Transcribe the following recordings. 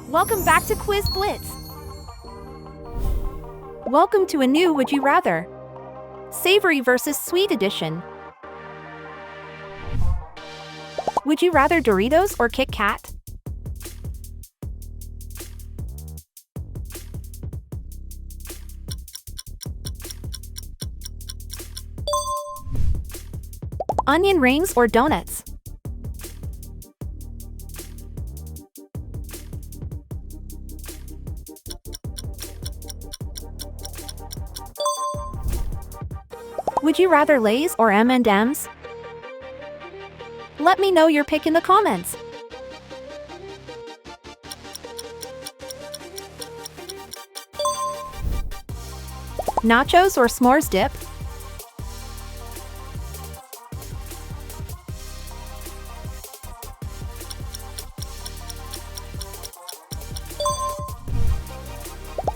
Welcome back to Quiz Blitz. Welcome to a new Would You Rather? Savory versus Sweet Edition. Would you rather Doritos or Kit Kat? Onion rings or donuts? Would you rather Lay's or M&M's? Let me know your pick in the comments. Nachos or s'mores dip?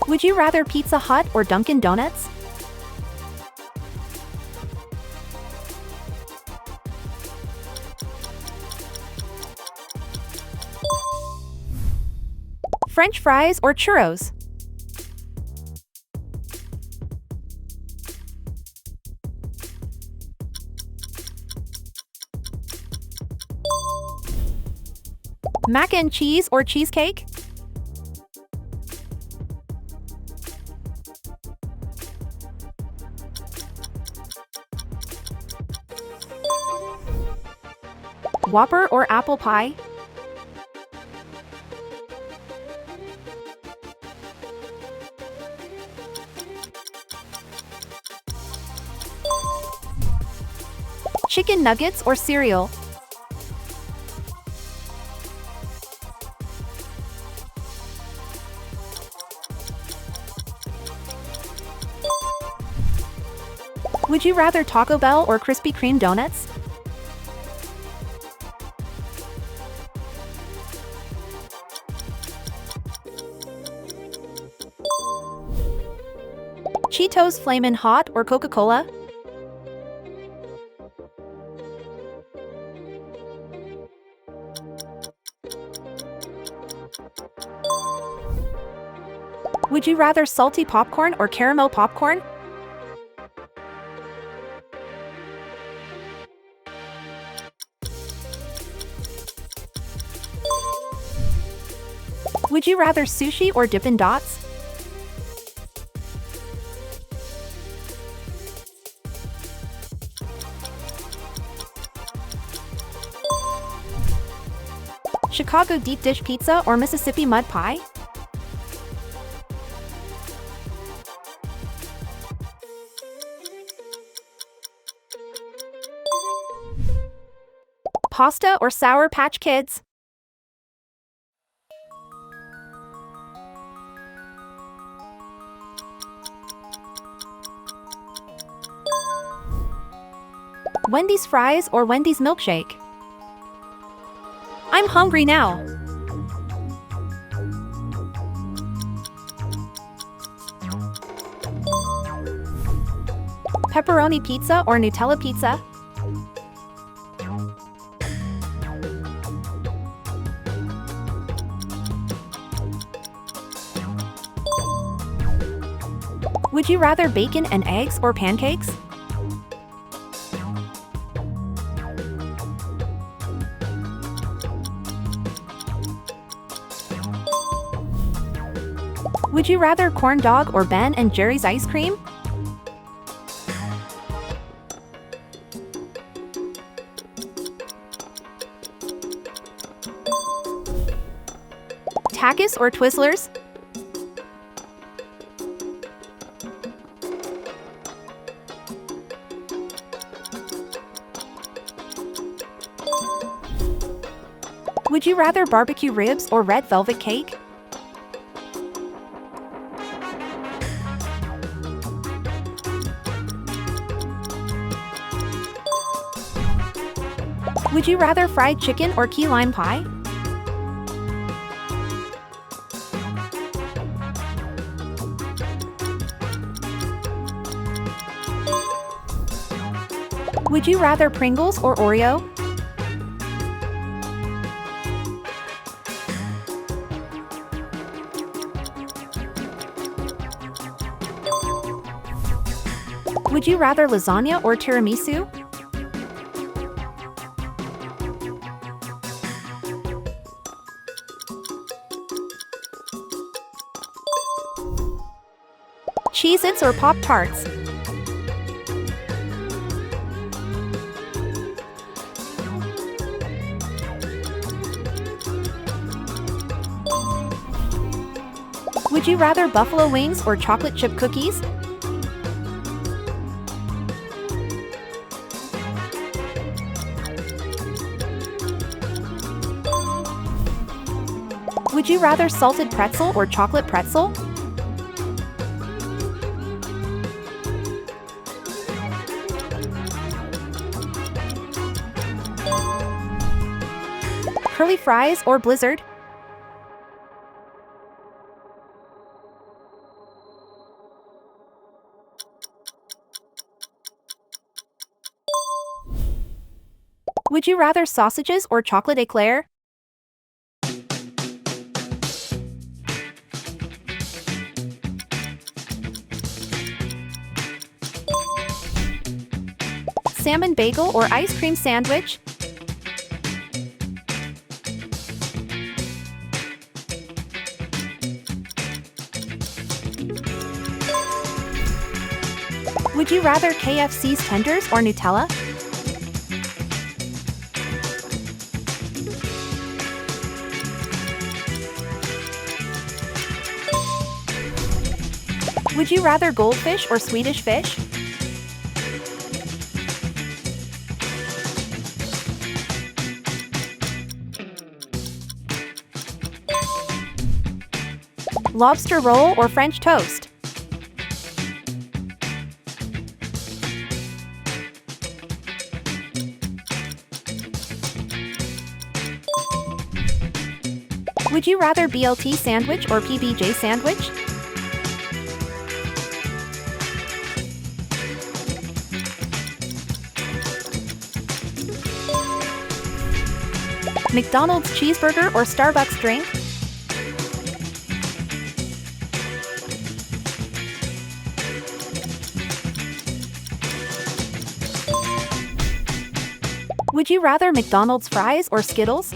Would you rather Pizza Hut or Dunkin' Donuts? French fries or churros? Mac and cheese or cheesecake? Whopper or apple pie? Chicken nuggets or cereal? Would you rather Taco Bell or Krispy Kreme donuts? Cheetos Flamin' Hot or Coca-Cola? Would you rather salty popcorn or caramel popcorn? Would you rather sushi or Dippin' Dots? Chicago deep dish pizza or Mississippi mud pie? Pasta or Sour Patch Kids? Wendy's fries or Wendy's milkshake? I'm hungry now. Pepperoni pizza or Nutella pizza? Would you rather bacon and eggs or pancakes? Would you rather corn dog or Ben and Jerry's ice cream? Takis or Twizzlers? Would you rather barbecue ribs or red velvet cake? Would you rather fried chicken or key lime pie? Would you rather Pringles or Oreo? Would you rather lasagna or tiramisu? Cheez-Its or Pop-Tarts? Would you rather buffalo wings or chocolate chip cookies? Would you rather salted pretzel or chocolate pretzel? Curly fries or Blizzard? Would you rather sausages or chocolate eclair? Salmon bagel or ice cream sandwich? Would you rather KFC's tenders or Nutella? Would you rather goldfish or Swedish fish? Lobster roll or French toast? Would you rather BLT sandwich or PBJ sandwich? McDonald's cheeseburger or Starbucks drink? Would you rather McDonald's fries or Skittles?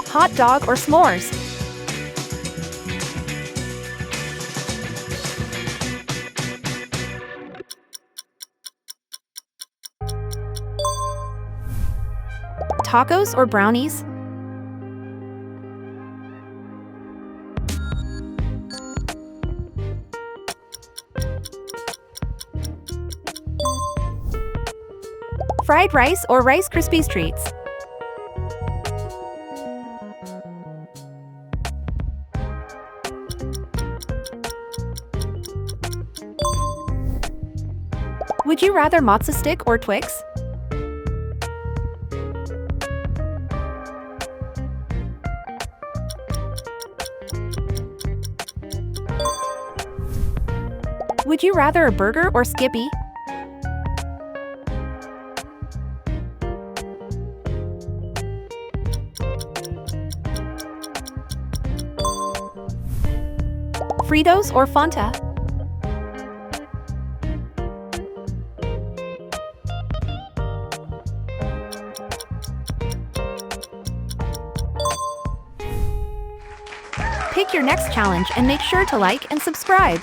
Hot dog or s'mores? Tacos or brownies? Fried rice or Rice Krispies treats? Would you rather matzo stick or Twix? Would you rather a burger or Skippy? Fritos or Fanta? Pick your next challenge and make sure to like and subscribe.